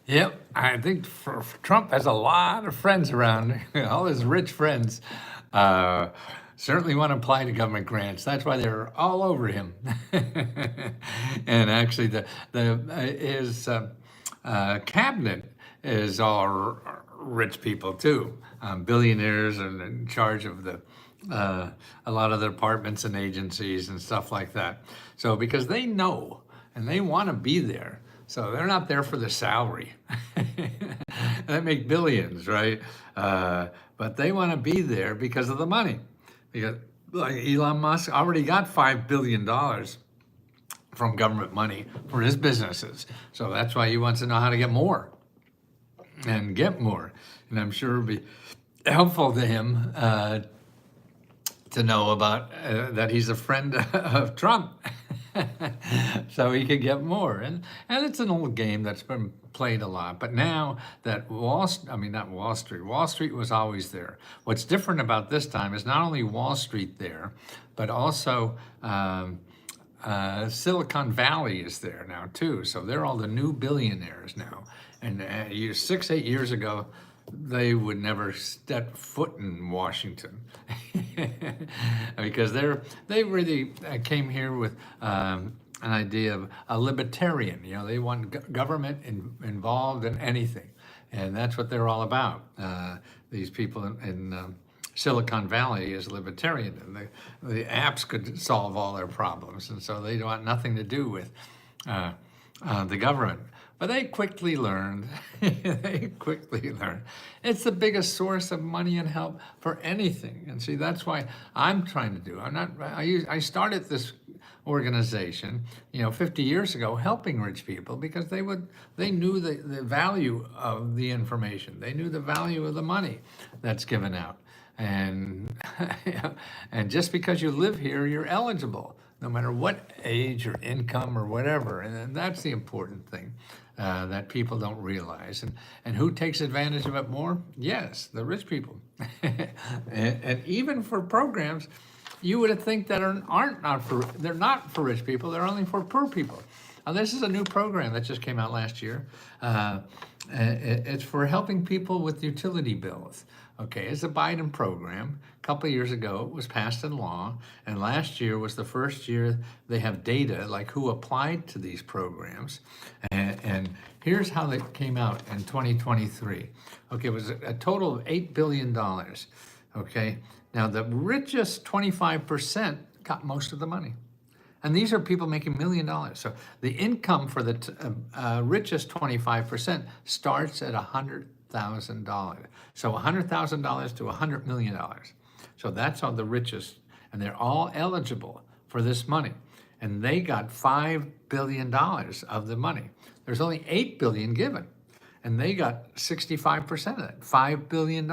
Yep, I think Trump has a lot of friends around. All his rich friends uh, certainly want to apply to government grants. That's why they're all over him. And actually, his cabinet is all rich people too, billionaires and in charge of a lot of the departments and agencies and stuff like that. So because they know and they want to be there. So they're not there for the salary. They make billions, right? But they want to be there because of the money. Because like Elon Musk already got $5 billion from government money for his businesses. So that's why he wants to know how to get more and get more. And I'm sure it'll be helpful to him to know about that he's a friend of Trump. So he could get more. And it's an old game that's been played a lot. But now that not Wall Street, Wall Street was always there. What's different about this time is not only Wall Street there, but also Silicon Valley is there now too. So they're all the new billionaires now. And 8 years ago, they would never step foot in Washington because they really came here with an idea of a libertarian. You know, they want government involved in anything, and that's what they're all about. These people in Silicon Valley is libertarian, and the apps could solve all their problems, and so they want nothing to do with the government. But they quickly learned, it's the biggest source of money and help for anything. And see, that's why I'm trying to do. I started this organization, 50 years ago, helping rich people because they knew the value of the information. They knew the value of the money that's given out. And, and just because you live here, you're eligible, no matter what age or income or whatever. And that's the important thing that people don't realize. And who takes advantage of it more? Yes, the rich people. And even for programs, you would think that they're not for rich people, they're only for poor people. Now, this is a new program that just came out last year. It's for helping people with utility bills. Okay, it's a Biden program. A couple of years ago, it was passed in law, and last year was the first year they have data, like who applied to these programs. And here's how they came out in 2023. Okay, it was a total of $8 billion. Okay, now the richest 25% got most of the money. And these are people making $1 million. So the income for the richest 25% starts at $100,000. So $100,000 to $100 million. So that's all the richest, and they're all eligible for this money. And they got $5 billion of the money. There's only $8 billion given, and they got 65% of that, $5 billion.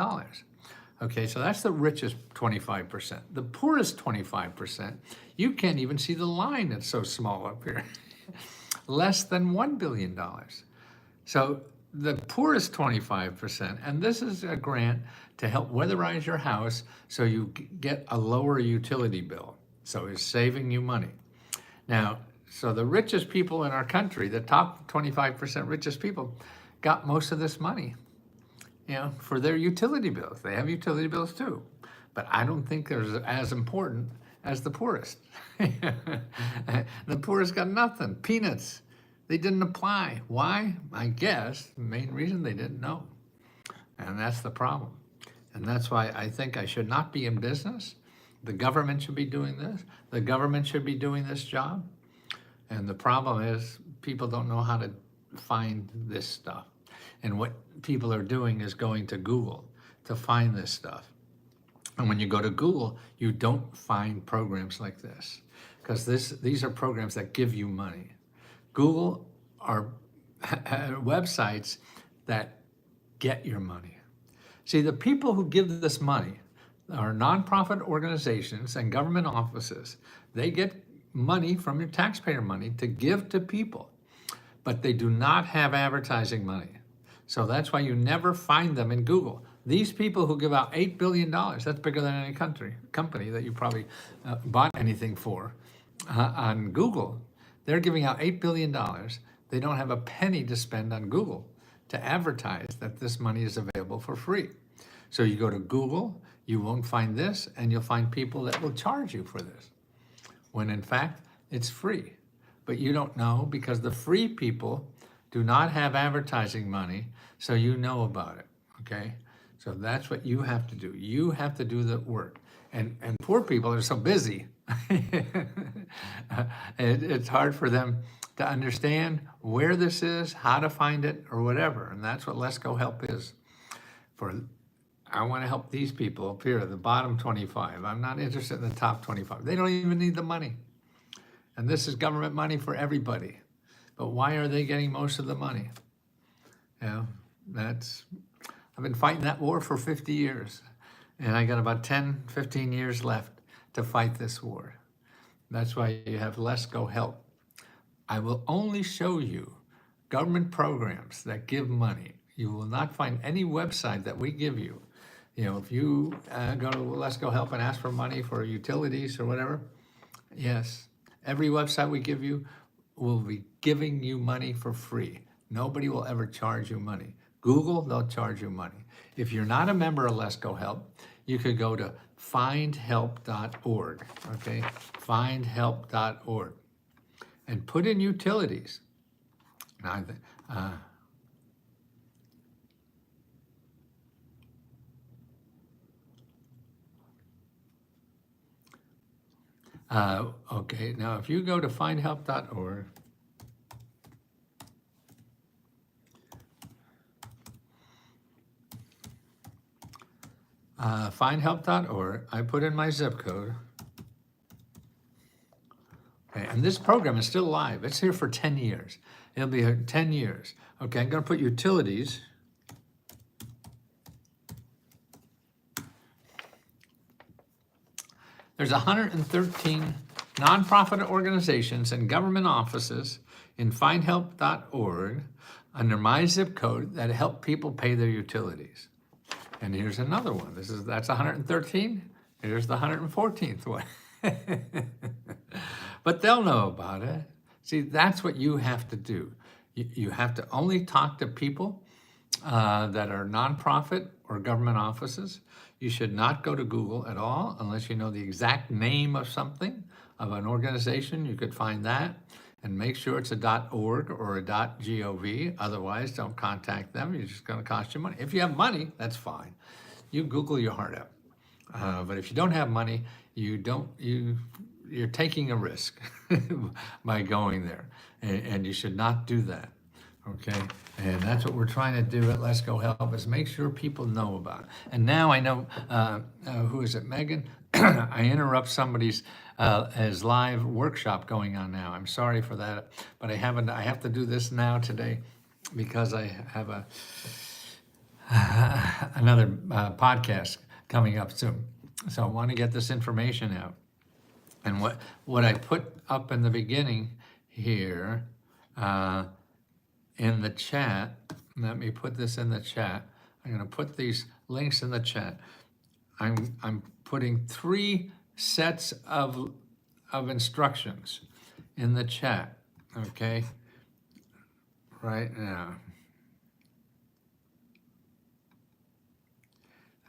Okay, so that's the richest 25%. The poorest 25%, you can't even see the line, it's so small up here. Less than $1 billion. So the poorest 25%, and this is a grant to help weatherize your house so you get a lower utility bill. So it's saving you money. Now, so the richest people in our country, the top 25% richest people, got most of this money, for their utility bills. They have utility bills too, but I don't think they're as important as the poorest. The poorest got nothing, peanuts. They didn't apply. Why? I guess the main reason they didn't know. And that's the problem. And that's why I think I should not be in business. The government should be doing this. The government should be doing this job. And the problem is people don't know how to find this stuff. And what people are doing is going to Google to find this stuff. And when you go to Google, you don't find programs like this, because these are programs that give you money. Google are websites that get your money. See, the people who give this money are nonprofit organizations and government offices. They get money from your taxpayer money to give to people, but they do not have advertising money. So that's why you never find them in Google. These people who give out $8 billion, that's bigger than any company that you probably bought anything for on Google. They're giving out $8 billion. They don't have a penny to spend on Google. to advertise that this money is available for free. So you go to Google, you won't find this, and you'll find people that will charge you for this, when in fact, it's free. But you don't know because the free people do not have advertising money, so you know about it, okay? So that's what you have to do. You have to do the work. And poor people are so busy. It's hard for them to understand where this is, how to find it, or whatever. And that's what Lesko Help is. I want to help these people up here, the bottom 25. I'm not interested in the top 25. They don't even need the money. And this is government money for everybody. But why are they getting most of the money? You know, I've been fighting that war for 50 years. And I got about 10, 15 years left to fight this war. That's why you have Lesko Help. I will only show you government programs that give money. You will not find any website that we give you. You know, if you go to Lesko Help and ask for money for utilities or whatever, yes, every website we give you will be giving you money for free. Nobody will ever charge you money. Google, they'll charge you money. If you're not a member of Lesko Help, you could go to findhelp.org, okay? Findhelp.org. And put in utilities. Now, okay, now if you go to findhelp.org, findhelp.org, I put in my zip code. Okay, and this program is still live. It's here for 10 years. It'll be here 10 years. Okay, I'm going to put utilities. There's 113 nonprofit organizations and government offices in findhelp.org under my zip code that help people pay their utilities. And here's another one. That's 113. Here's the 114th one. But they'll know about it. See, that's what you have to do. You have to only talk to people that are nonprofit or government offices. You should not go to Google at all unless you know the exact name of something, of an organization. You could find that and make sure it's a .org or a .gov. Otherwise, don't contact them. You're just going to cost you money. If you have money, that's fine. You Google your heart out. But if you don't have money, you're taking a risk by going there, and you should not do that. Okay, and that's what we're trying to do at Lesko Help, is make sure people know about it. And now I know, who is it, Megan? I interrupt somebody's his live workshop going on now. I'm sorry for that, but I have to do this now today because I have another podcast coming up soon. So I want to get this information out. And what I put up in the beginning here, in the chat, let me put this in the chat. I'm going to put these links in the chat. I'm putting 3 sets of instructions in the chat, okay, right now.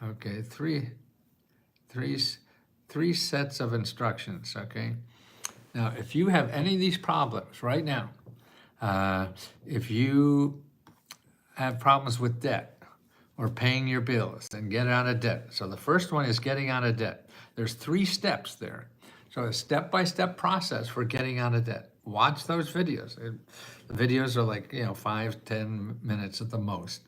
Okay, three sets of instructions, okay? Now, if you have any of these problems right now, if you have problems with debt or paying your bills and get out of debt. So the first one is getting out of debt. There's 3 steps there. So a step-by-step process for getting out of debt. Watch those videos. The videos are like, 5-10 minutes at the most.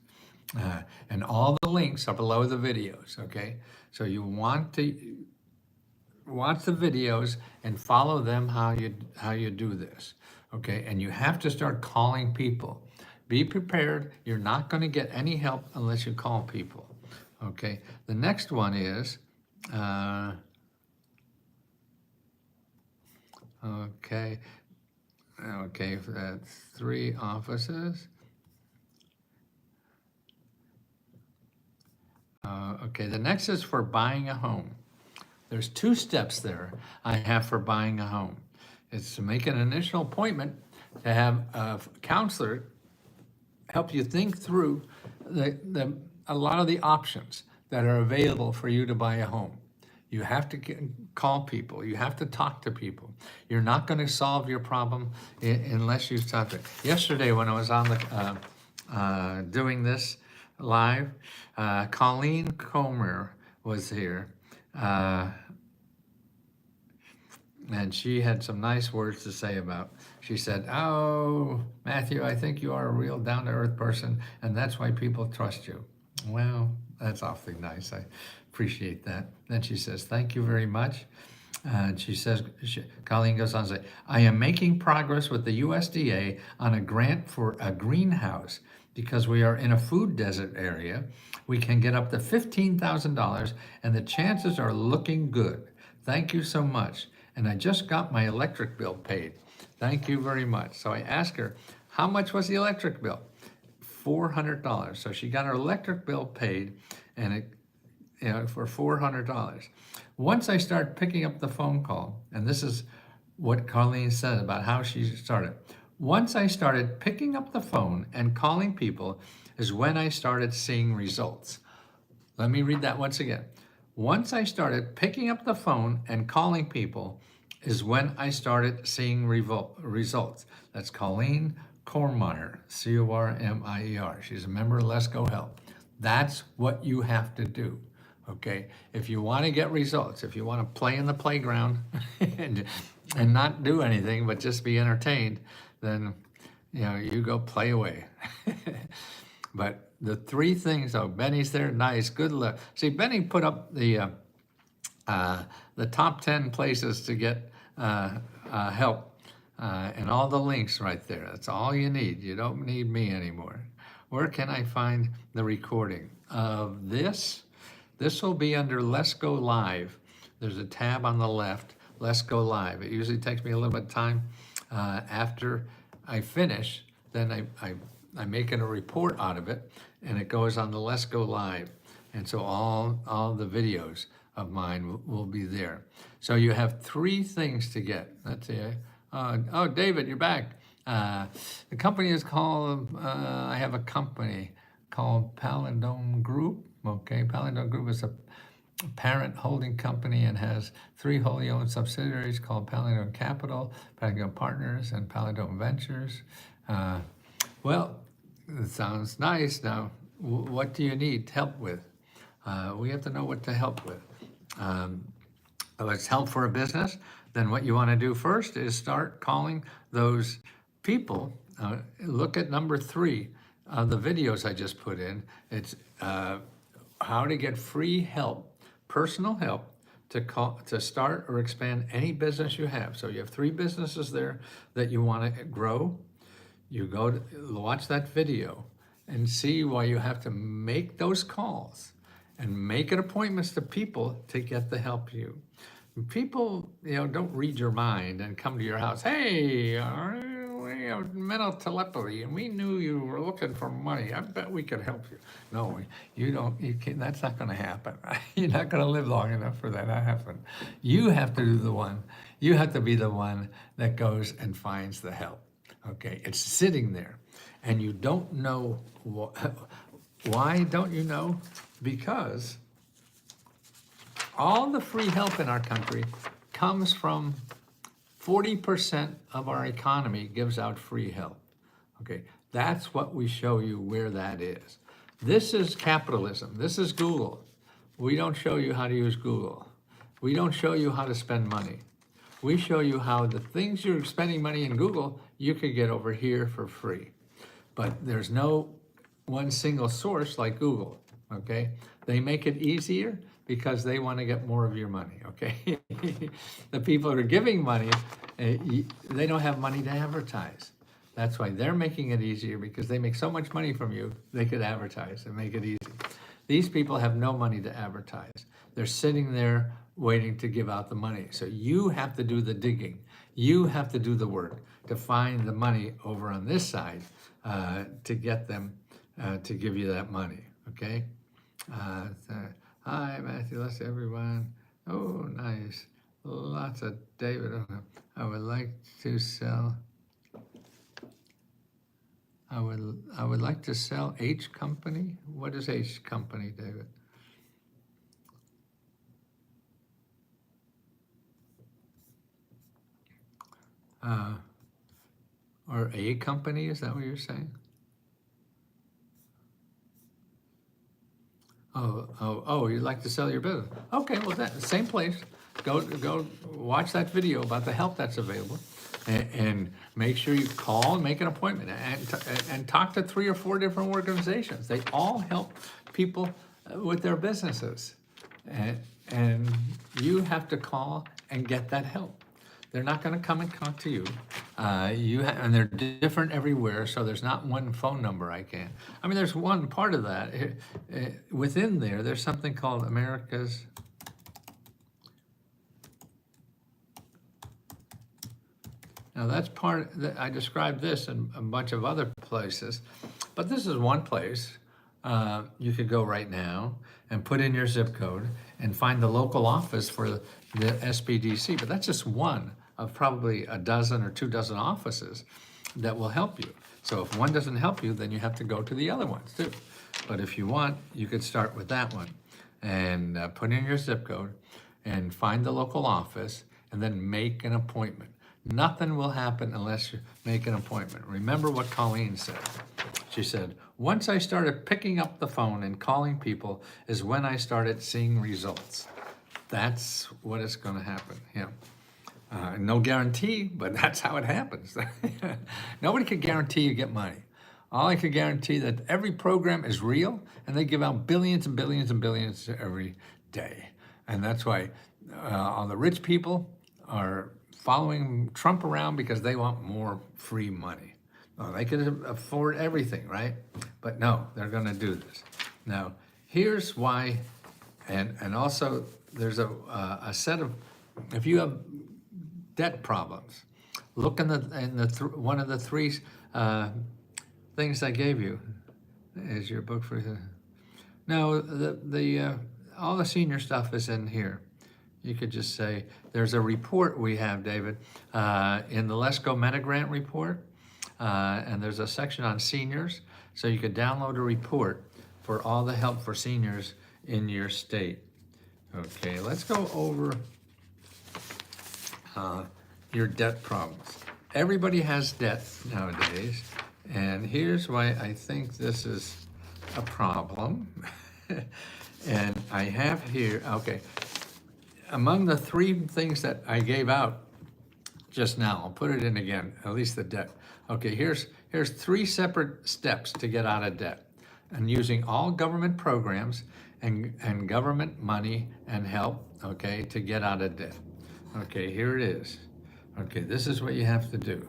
And all the links are below the videos, okay? So you want to watch the videos and follow them how you do this, okay? And you have to start calling people. Be prepared. You're not going to get any help unless you call people, okay? The next one is, okay, that's 3 offices. Okay, the next is for buying a home. There's 2 steps there I have for buying a home. It's to make an initial appointment to have a counselor help you think through a lot of the options that are available for you to buy a home. You have to call people. You have to talk to people. You're not going to solve your problem unless you stop it. Yesterday, when I was on the doing this live, Colleen Comer was here, and she had some nice words to say about. She said, "Oh, Matthew, I think you are a real down-to-earth person, and that's why people trust you." Well, that's awfully nice. I appreciate that. Then she says, "Thank you very much." And she says, Colleen goes on to say, "I am making progress with the USDA on a grant for a greenhouse because we are in a food desert area. We can get up to $15,000 and the chances are looking good. Thank you so much. And I just got my electric bill paid. Thank you very much." So I asked her, how much was the electric bill? $400. So she got her electric bill paid, and it, for $400. Once I start picking up the phone call, and this is what Colleen said about how she started. Once I started picking up the phone and calling people is when I started seeing results. Let me read that once again. Once I started picking up the phone and calling people is when I started seeing results. That's Colleen Cormier, C-O-R-M-I-E-R. She's a member of Lesko Help. That's what you have to do, okay? If you want to get results, if you want to play in the playground and not do anything but just be entertained, then you go play away. But the three things, Benny's there, nice, good luck. See, Benny put up the top 10 places to get help and all the links right there. That's all you need. You don't need me anymore. Where can I find the recording of this? This will be under Let's Go Live. There's a tab on the left, Let's Go Live. It usually takes me a little bit of time. After I finish, then I make it a report out of it, and it goes on the Let's Go Live. And so all the videos of mine will be there. So you have three things to get. That's it. Oh, David, you're back. The company is called, I have a company called Palindome Group. Okay, Palindome Group is a parent holding company and has three wholly owned subsidiaries called Palindome Capital, Palindome Partners, and Palindome Ventures. Well, it sounds nice. Now, what do you need help with? We have to know what to help with. If it's help for a business, then what you want to do first is start calling those people. Look at number 3 of the videos I just put in. It's how to get free help, personal help to start or expand any business you have. So you have 3 businesses there that you want to grow. You go to watch that video and see why you have to make those calls and make it appointments to people to get the help you. People, don't read your mind and come to your house. Hey, we have mental telepathy, and we knew you were looking for money. I bet we could help you. No, you don't. You can't. That's not going to happen. You're not going to live long enough for that to happen. You have to do the one. You have to be the one that goes and finds the help. Okay, it's sitting there, and you don't know why. Don't you know? Because all the free help in our country comes from 40% of our economy gives out free help. Okay, that's what we show you where that is. This is capitalism. This is Google. We don't show you how to use Google. We don't show you how to spend money. We show you how the things you're spending money in Google, you could get over here for free. But there's no one single source like Google, okay? They make it easier because they want to get more of your money, okay? The people who are giving money, they don't have money to advertise. That's why they're making it easier, because they make so much money from you, they could advertise and make it easy. These people have no money to advertise. They're sitting there waiting to give out the money. So you have to do the digging. You have to do the work to find the money over on this side to get them to give you that money, okay? Hi, Matthew, let's see everyone. Oh, nice. Lots of David. I would like to sell. I would like to sell H company. What is H company, David? Or A company, is that what you're saying? Oh, you'd like to sell your business. Okay, well, that same place. Go watch that video about the help that's available, and make sure you call and make an appointment, and talk to 3 or 4 different organizations. They all help people with their businesses, and you have to call and get that help. They're not going to come and talk to you. And they're different everywhere, so there's not one phone number I can. I mean, there's one part of that. Within there, there's something called America's. Now that's I described this in a bunch of other places, but this is one place. You could go right now and put in your zip code and find the local office for the SBDC, but that's just one of probably a dozen or 2 dozen offices that will help you. So if one doesn't help you, then you have to go to the other ones too. But if you want, you could start with that one and put in your zip code and find the local office and then make an appointment. Nothing will happen unless you make an appointment. Remember what Colleen said. She said, once I started picking up the phone and calling people is when I started seeing results. That's what is going to happen. Yeah. No guarantee, but that's how it happens. Nobody can guarantee you get money. All I can guarantee that every program is real, and they give out billions and billions and billions every day. And that's why all the rich people are following Trump around because they want more free money. Well, they could afford everything, right? But no, they're going to do this. Now, here's why, and also there's a set of, if you have debt problems, look in one of the 3 things I gave you. Is your book for the? No, all the senior stuff is in here. You could just say there's a report we have, David, in the Lesko Meta Grant report, and there's a section on seniors, so you could download a report for all the help for seniors in your state. Okay, let's go over your debt problems. Everybody has debt nowadays, and here's why I think this is a problem. And I have here, okay, among the 3 things that I gave out just now, I'll put it in again, at least the debt. Okay, here's 3 separate steps to get out of debt, and using all government programs and government money and help, okay, to get out of debt. Okay, here it is. Okay, this is what you have to do.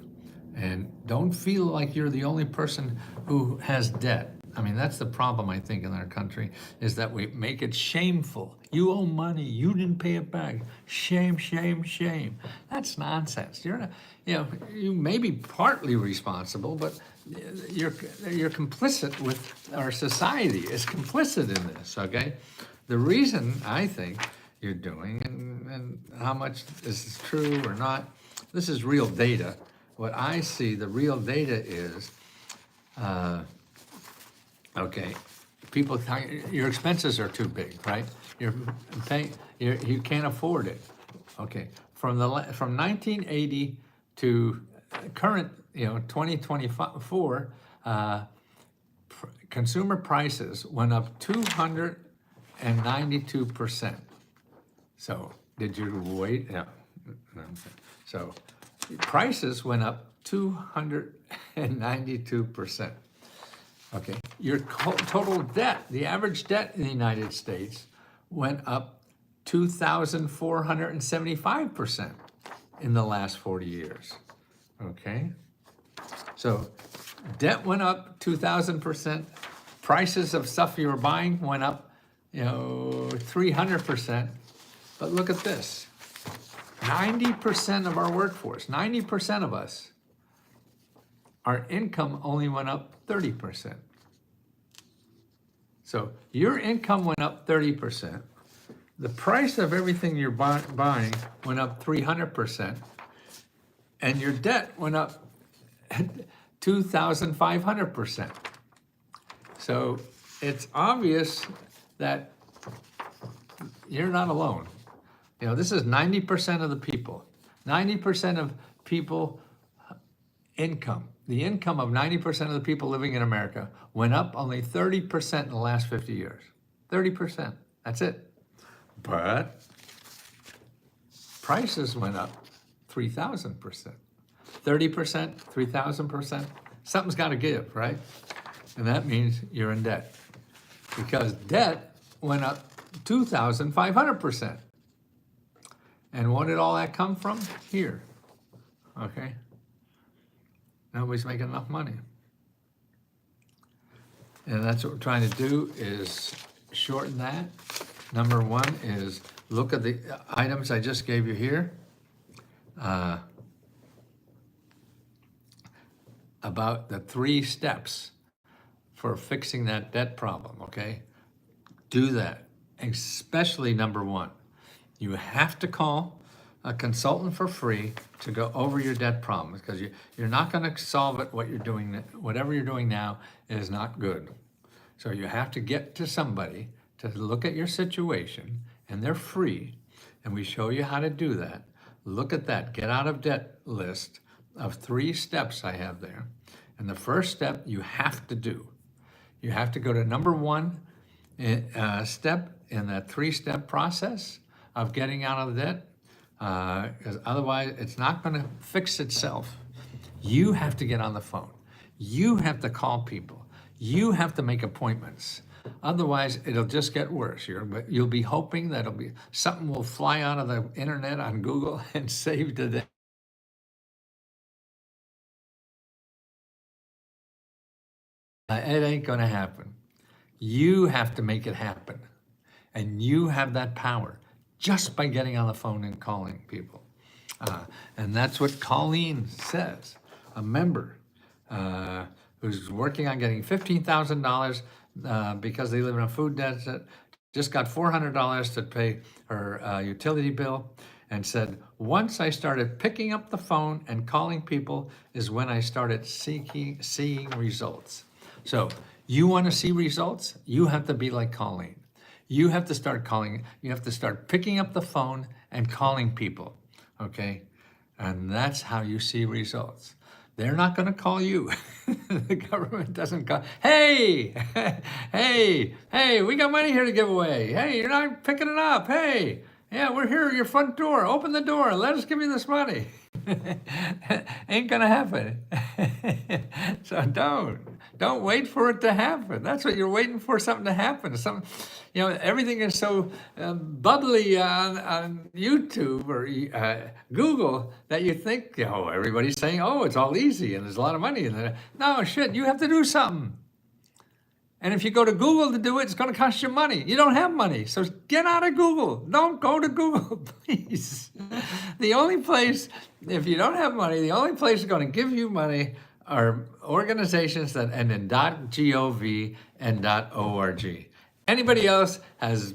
And don't feel like you're the only person who has debt. I mean, that's the problem, I think, in our country, is that we make it shameful. You owe money, you didn't pay it back. Shame, shame, shame. That's nonsense. You're not, you may be partly responsible, but you're complicit with, our society is complicit in this, okay? The reason I think you're doing, and how much is true or not, this is real data. What I see, the real data is, okay, people, your expenses are too big, right? You can't afford it. Okay, from 1980 to current, 2024, consumer prices went up 292%. So did you wait? Yeah. So prices went up 292%. Okay, your total debt, the average debt in the United States went up 2,475% in the last 40 years. Okay, so debt went up 2,000%. Prices of stuff you were buying went up, 300%. But look at this. 90% of our workforce, 90% of us, our income only went up 30%. So your income went up 30%. The price of everything you're buying went up 300%. And your debt went up 2,500%. So it's obvious that you're not alone. You know, this is 90% of the people. 90% of people income. The income of 90% of the people living in America went up only 30% in the last 50 years. 30%. That's it. But prices went up 3,000%. 30%, 3,000%. Something's got to give, right? And that means you're in debt. Because debt went up 2,500%. And what did all that come from? Here. Okay? Nobody's making enough money. And that's what we're trying to do, is shorten that. Number one is look at the items I just gave you here. About the 3 steps for fixing that debt problem, okay? Do that, especially number 1. You have to call a consultant for free to go over your debt problems, because you're not going to solve it. Whatever you're doing now is not good. So you have to get to somebody to look at your situation, and they're free, and we show you how to do that. Look at that get out of debt list of 3 steps I have there. And the first step you have to do. You have to go to number 1 step in that 3-step process of getting out of debt, because otherwise it's not going to fix itself. You have to get on the phone. You have to call people. You have to make appointments. Otherwise, it'll just get worse. You'll be hoping that something will fly out of the internet on Google and save the day. It ain't going to happen. You have to make it happen. And you have that power just by getting on the phone and calling people. And that's what Colleen says, a member who's working on getting $15,000 because they live in a food desert, just got $400 to pay her utility bill, and said, once I started picking up the phone and calling people is when I started seeing results. So you want to see results? You have to be like Colleen. You have to start calling. You have to start picking up the phone and calling people, okay? And that's how you see results. They're not going to call you. The government doesn't call. Hey, hey, we got money here to give away. Hey, you're not picking it up. Hey, yeah, we're here at your front door. Open the door. Let us give you this money. Ain't going to happen. So don't wait for it to happen. That's what you're waiting for, something to happen. Everything is so bubbly on YouTube or Google that you think, everybody's saying, it's all easy and there's a lot of money in there. No, shit, you have to do something. And if you go to Google to do it, it's going to cost you money. You don't have money, so get out of Google. Don't go to Google, please. The only place, if you don't have money, the only place that's going to give you money are organizations that end in .gov and .org. Anybody else has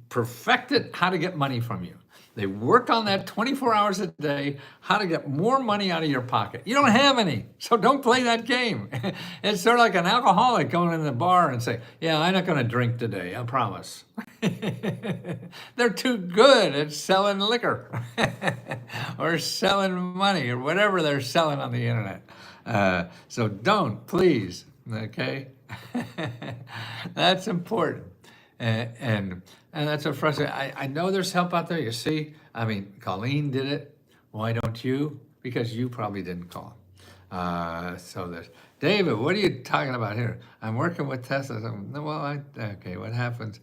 perfected how to get money from you. They work on that 24 hours a day, how to get more money out of your pocket. You don't have any, so don't play that game. It's sort of like an alcoholic going in the bar and saying, I'm not going to drink today, I promise. They're too good at selling liquor or selling money or whatever they're selling on the internet. So don't, please, okay? That's important. And that's what frustrating. I know there's help out there. You see, Colleen did it. Why don't you? Because you probably didn't call. So there's David. What are you talking about here? I'm working with Tesla. Okay. What happens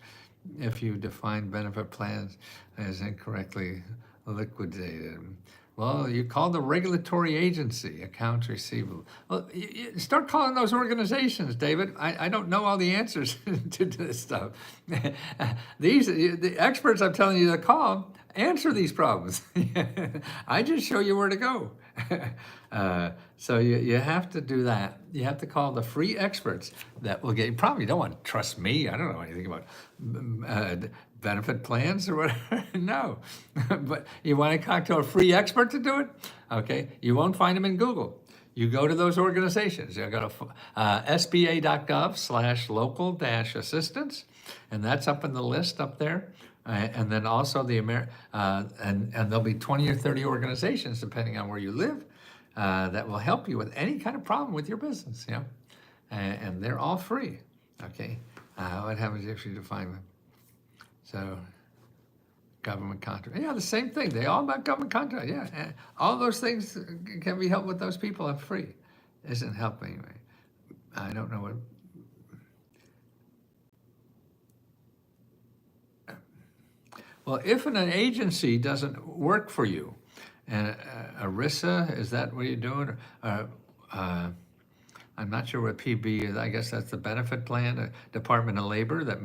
if you define benefit plans as incorrectly liquidated? Well, you call the regulatory agency, accounts receivable. Well, you start calling those organizations, David. I don't know all the answers to this stuff. The experts I'm telling you to call answer these problems. I just show you where to go. So you have to do that. You have to call the free experts that will get. You probably don't want to trust me. I don't know anything about benefit plans or whatever. No, but you want to talk to a free expert to do it. Okay, you won't find them in Google. you go to those organizations. You go to SBA.gov/local-assistance, and that's up in the list up there. And then also and there'll be 20 or 30 organizations, depending on where you live, that will help you with any kind of problem with your business, and they're all free, okay? What happens if you define them? So, government contract, the same thing. They all about government contract, and all those things can be helped with those people are free. Isn't helping me. I don't know what. Well, if an agency doesn't work for you, and ERISA, is that what you're doing? I'm not sure what PB is. I guess that's the benefit plan, Department of Labor that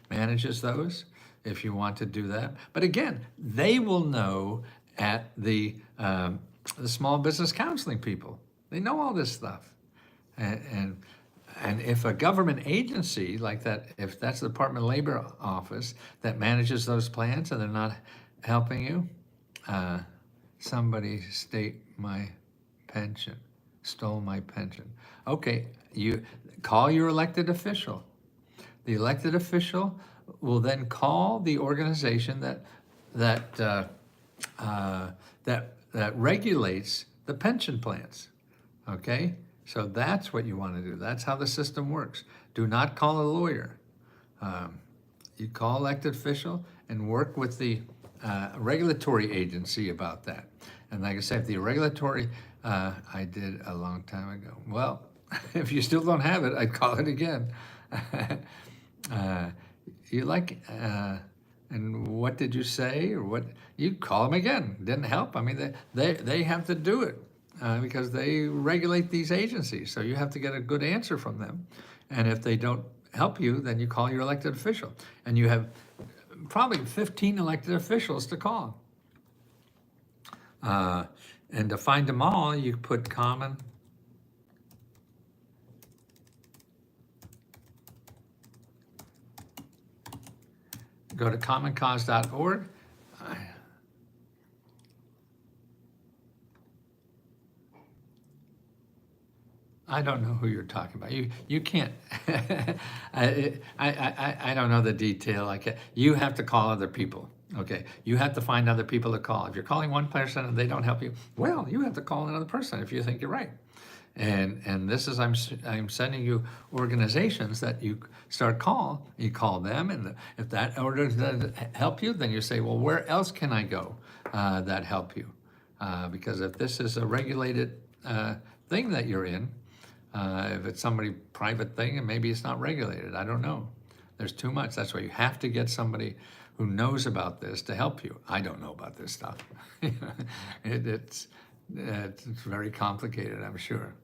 manages those, if you want to do that. But again, they will know at the small business counseling people. They know all this stuff. And if a government agency like that, if that's the Department of Labor office that manages those plans and they're not helping you, somebody stole my pension. Okay, you call your elected official. The elected official will then call the organization that regulates the pension plans. Okay, so that's what you want to do. That's how the system works. Do not call a lawyer. You call elected official and work with the regulatory agency about that. And like I said, if the regulatory, I did a long time ago. Well, if you still don't have it, I'd call it again. And what did you say? Or what? You call them again. Didn't help. I mean, they have to do it because they regulate these agencies. So you have to get a good answer from them. And if they don't help you, then you call your elected official. And you have probably 15 elected officials to call. And to find them all, you put common. Go to commoncause.org. I don't know who you're talking about. You can't. I don't know the detail. You have to call other people. Okay, you have to find other people to call. If you're calling one person and they don't help you, well, you have to call another person if you think you're right. And this is I'm sending you organizations that you you call them, and if that order doesn't help you, then you say, well, where else can I go that help you? Because if this is a regulated thing that you're in, if it's somebody private thing, and maybe it's not regulated, I don't know. There's too much. That's why you have to get somebody who knows about this to help you. I don't know about this stuff. It's very complicated, I'm sure.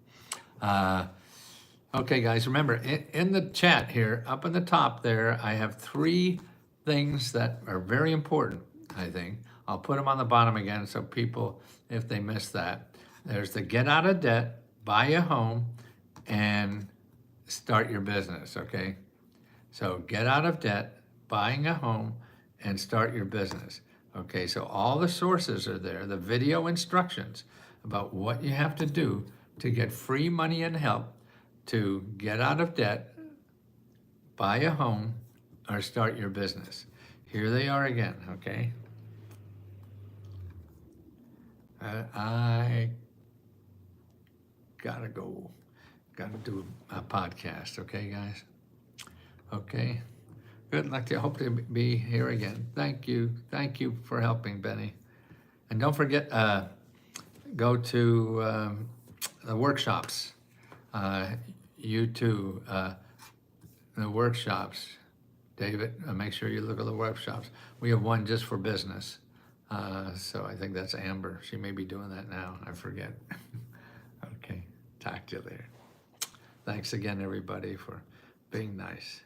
Okay, guys, remember, in the chat here, up in the top there, I have 3 things that are very important, I think. I'll put them on the bottom again so people, if they miss that. There's the get out of debt, buy a home, and start your business, okay? So get out of debt, buying a home, and start your business. Okay, so all the sources are there, the video instructions about what you have to do to get free money and help to get out of debt, buy a home, or start your business. Here they are again, okay? I gotta go, gotta do a podcast, okay, guys? Okay. Good luck to you. Hope to be here again. Thank you. Thank you for helping, Benny. And don't forget, go to the workshops. You too, the workshops. David, make sure you look at the workshops. We have one just for business. So I think that's Amber. She may be doing that now. I forget. Okay. Talk to you later. Thanks again, everybody, for being nice.